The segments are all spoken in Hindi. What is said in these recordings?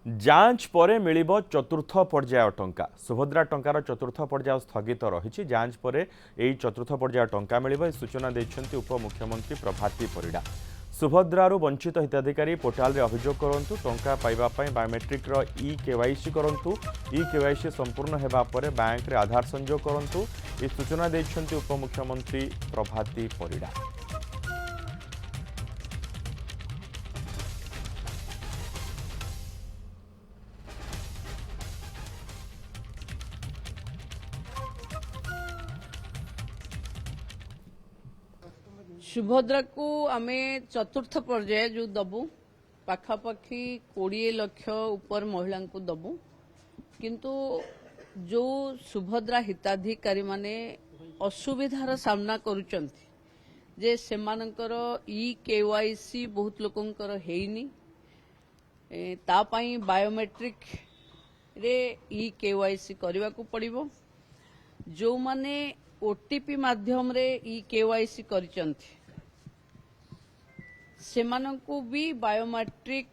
जांच पर मिलिबो चतुर्थ पर्याय टंका सुभद्रा टंकार चतुर्थ पर्याय स्थगित रही जांच पर यही चतुर्थ पर्याय टंका मिलिबो सूचना देछंती उपमुख्यमंत्री प्रभाती परिडा। सुभद्रारू वंचित हिताधिकारी पोर्टाल रे अभियोग करंतु टंका पाइबा पई बायोमेट्रिक रो ई केवाईसी करंतु ई केवाईसी संपूर्ण हेबा परे बैंक रे आधार संयोग करंतु ए सूचना देछंती उपमुख्यमंत्री प्रभाती परिडा। सुभद्रा को आमे चतुर्थ पर्याय जो दबु पाखापाखी 20 लाख ऊपर महिला को दबु किंतु जो सुभद्रा हिताधिकारी माने असुविधार सामना करुचंती जे सेमानकर ई केवाईसी बहुत लोकंकर हेइनी ता पई बायोमेट्रिक रे ई केवाईसी करबा को पड़िबो जो माने ओटीपी माध्यम रे ई केवाईसी करिचंती सेमानंकु भी बायोमेट्रिक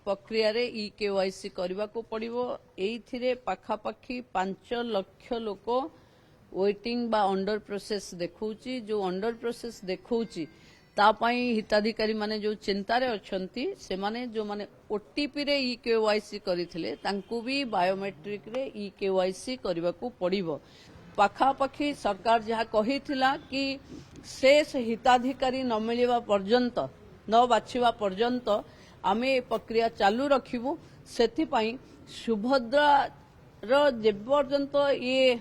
प्रक्रिया रे ई केवाईसी करबा को पड़िबो एइथिरे पाखापाखी 5 लाख लोक वेटिंग बा अंडर प्रोसेस देखौची जो अंडर प्रोसेस देखौची ता पई हिताधिकारी माने जो चिंता रे अछंती से माने जो माने ओटीपी रे ई केवाईसी करिथिले तांकु भी बायोमेट्रिक रे ई केवाईसी करबा को पड़िबो। पाखापाखी सरकार जहाँ कहिथिला कि शेष हिताधिकारी न मिलिबा पर्यंत न बाछिबा पर्यंत आमे प्रक्रिया चालू रखिबु सेथिपाई सुभद्रा रो जे पर्यंत ये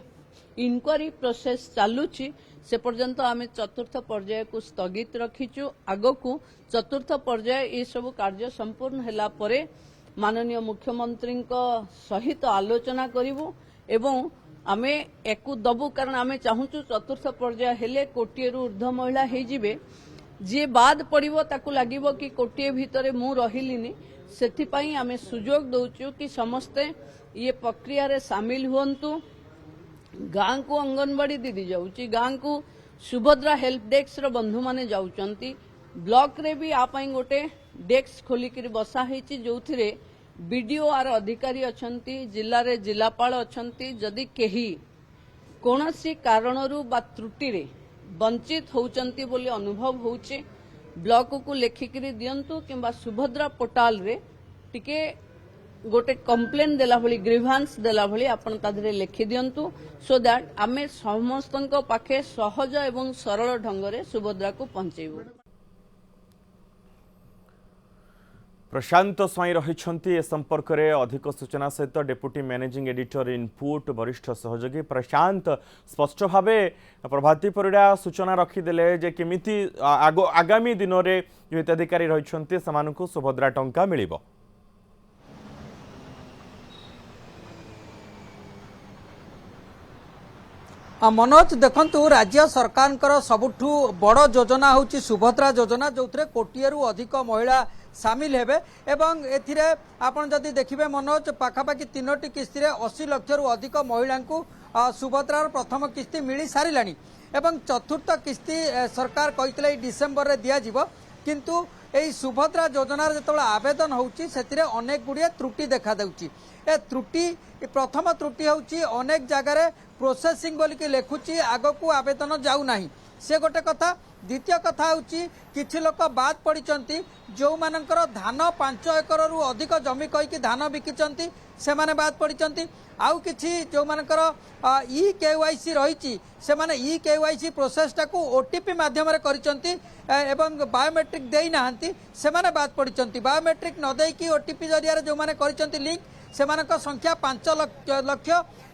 इनक्वारी प्रोसेस चालुची से पर्यंत आमे चतुर्थ पर्याय को स्थगित रखिचु आगकू चतुर्थ पर्याय ये सब कार्य संपूर्ण हैला परे माननीय मुख्यमंत्री सहित आलोचना करिवु एवं आमे एकु दबु कारण आमे चाहूचु चतुर्थ पर्याय हेले कोटिए रु ऊर्ध्व महिला हे जिवे जे बाद पड़िबो ताकू लागिबो कि कोटिए भितरे मु रहिलिनी सेथिपाई आमे सुजोग दउचु कि समस्ते ये प्रक्रिया रे शामिल हुंतु। गाँ को अंगनवाड़ी दीदी जाउची गाँ को सुभद्रा हेल्प डेस्क रो बंधु माने जाउचंती ब्लॉक रे भी आपाई गोटे डेस्क खोलिकिरी बसा हेची जोथिरे बीडीओ आर अधिकारी अछंती जिल्ला रे जिलापाल अछंती जदि केही कोनोसी कारणरू बा त्रुटि रे वंचित होउचंती बोली अनुभव होउचे ब्लॉक को लेखिकिरी दियंतु किंबा सुभद्रा पोर्टाल रे टिके गोटे कंप्लेन देला भली ग्रीवांस देला भली आपण तादरे लेखि दियंतु सो दैट आमे समस्तनको पाखे सहज एवं सरल ढंग रे सुभद्रा को पहुंचेबो। प्रशांत स्वाई रही ए संपर्क में अधिक सूचना सहित डेप्यूटी मैनेजिंग एडिटर इनपुट वरिष्ठ सहयोगी प्रशांत स्पष्ट भाव प्रभाती परिडा सूचना रखीदे जे किमिति आगामी दिन में जो हिताधिकारी रही सुभद्रा टंका मिलिबो। मनोज देखंतु राज्य सरकार सबुठु बड़ योजना होची सुभद्रा योजना जो कोटिए रु अधिक महिला सामिल हेबे एवं एथिरे आपण जदि देखिबे मनोज पाखापाखि 3टी किस्ती रे 80 लाख रु अधिक महिला को सुभद्रार प्रथम किस्ती मिली सारिलानी एवं चतुर्थ किस्ती सरकार कहितले डिसेंबर रे दिया जिवो किंतु एई सुभद्रा योजना जेतबेला आवेदन होउची सेतिरे अनेक गुडिया त्रुटि देखा देउची ए त्रुटि प्रथम त्रुटि होउची अनेक जगह रे प्रोसेसिंग बोली कि लेखुची आगकू आवेदन जाऊ नाही से गोटे कथा। द्वितीय कथा होची किछि लोक बाद पड़िचंती जो मानकर धान 5 एकर रु अधिक जमी कहिकी धान बिकिचंती से माने बाद पड़िचंती आउ किछि जो मानकर ई केवाईसी रहिची से माने ई केवाईसी प्रोसेस टाकू ओटीपी माध्यम रे करिचंती एवं बायोमेट्रिक देई नाहंती से माने बाद पड़िचंती बायोमेट्रिक न देकी ओटीपी जरिया रे जो माने करिचंती लिंक से मानक संख्या 5 लाख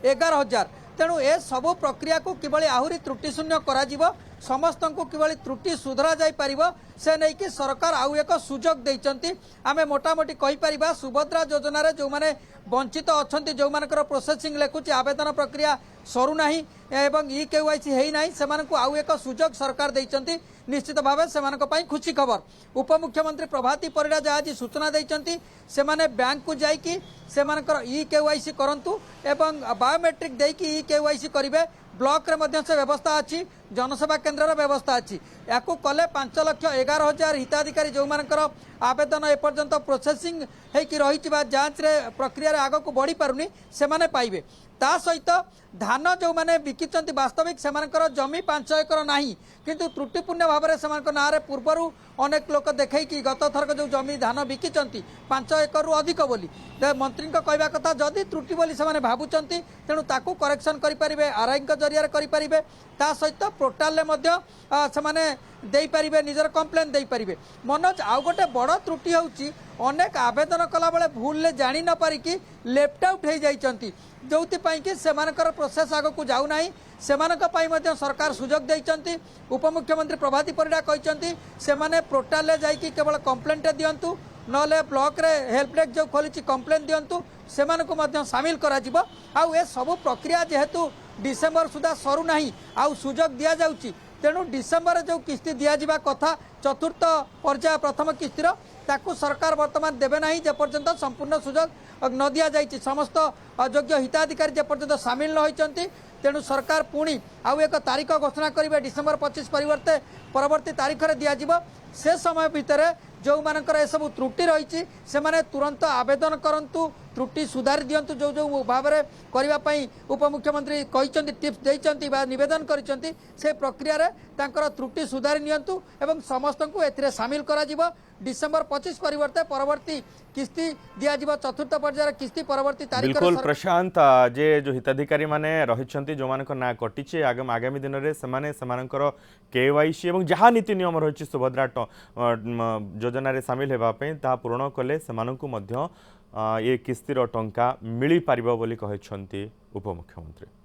11,000 तेणु ए सबु प्रक्रिया को किबळी आहुरी त्रुटि शून्य करा जिवो समस्त को किबळी त्रुटि सुधरा जाई परिबो से नै कि सरकार आउ एक सुजोग देइचंती आमे मोटामोटी कहि परिबा सुभद्रा योजना रे जो माने वंचित अछंती जो मानकर प्रोसेसिंग लेखुची आवेदन प्रक्रिया सरू नाही एवं ई केवाईसी हेई नाही सेमानकु आउ एक सुजोग सरकार देइचंती निश्चित भाव सेमानक पई खुशी खबर। उपमुख्यमंत्री प्रभाती परिडा जहाँ आज सूचना देइचंती सेमाने बैंक को जाइकी सेमानकर ई केवाईसी करंतु एवं बायोमेट्रिक देइकी ई केवाईसी करिवे ब्लॉक रे मध्य से व्यवस्था अच्छी जनसेवा केन्द्र व्यवस्था अच्छी या कले 5,11,000 हिताधिकारी जो मानकर आवेदन एपर्यंत प्रोसेसिंग होगी रही जांच रे प्रक्रिया आग को बढ़ी पारुनी से पाइबे। ता सहित धान जो मैंने बिकिंट वास्तविक से जमी 5 एकर ना किंतु त्रुटिपूर्ण भाव में से ना पूर्वर अनेक लोक देखे कि गत थरक जो जमी धान बिकिंट 5 एकर अधिक बोली मंत्री कहवा कथा जदि त्रुटि बोली से भावुंट तेणु ताकू करेक्शन करेंगे आरआई जरिया करेंगे ता सहित पोर्टाल से निजर कंप्लेन दे पारे। मनोज आउ गोटे बड़ त्रुटि होची अनेक आवेदन कला बेले भूल जानी न पारिकी लेफ्ट आउट हो जाइछंती जोथिपाई कि सेमानकर प्रोसेस आग को जाऊना से सरकार सुजोग देइछंती। उपमुख्यमंत्री प्रभाती परिडा कहते सेमाने पोर्टाल ले जाइकी केवल कंप्लेंट दियंतु नले ब्लॉक रे हेल्प डेस्क जो खोली कंप्लेन दियंतु सेमानकु मध्य शामिल करा जिवो। आउ ए सब प्रक्रिया जेहेतु डिसेम्बर सुधा सरू नाही आउ सुजोग दिया जाउची तेणु डिसेम्बर जो किस्ती दिया कथा चतुर्थ पर्याय प्रथम किस्तीर ताकू सरकार वर्तमान देवे ना जेपर्यंत संपूर्ण सुजोग न दि जाइए समस्त अयोग्य हिताधिकारी जेपर्यंत सामिल न होती तेणु सरकार पुणी आउ एक तारीख घोषणा करेंगे डिसेम्बर 25 परिवर्ते परवर्ती तारीख में दिज्व से समय भितर जो मानकर ए सब त्रुटि रही से तुरंत आवेदन करूँ त्रुटि सुधारी दिंतु जो जो भाव में करने उपमुख्यमंत्री कहते टिप्स देते नवेदन कर प्रक्रिया त्रुटि सुधारी नियंतु एवं समस्त को ए सामिल करा डिसेम्बर 25 परिवर्ते परवर्ती किस्ती दिज्व चतुर्थ पर्यायर किस्ती परवर्ती तारीख। बिल्कुल प्रशांत जे जो हिताधिकारी माने रहिछंती जो मानक ना कटिचे आगामी दिन रे समाने समानकर केवाईसी एवं जहाँ नीति नियम रही सुभद्रा योजना रे सामिल हेबा पे ता पूर्ण कले समानकु मध्य ये किस्तीर टंका मिली पारिबो बोली कहछंती उपमुख्यमंत्री।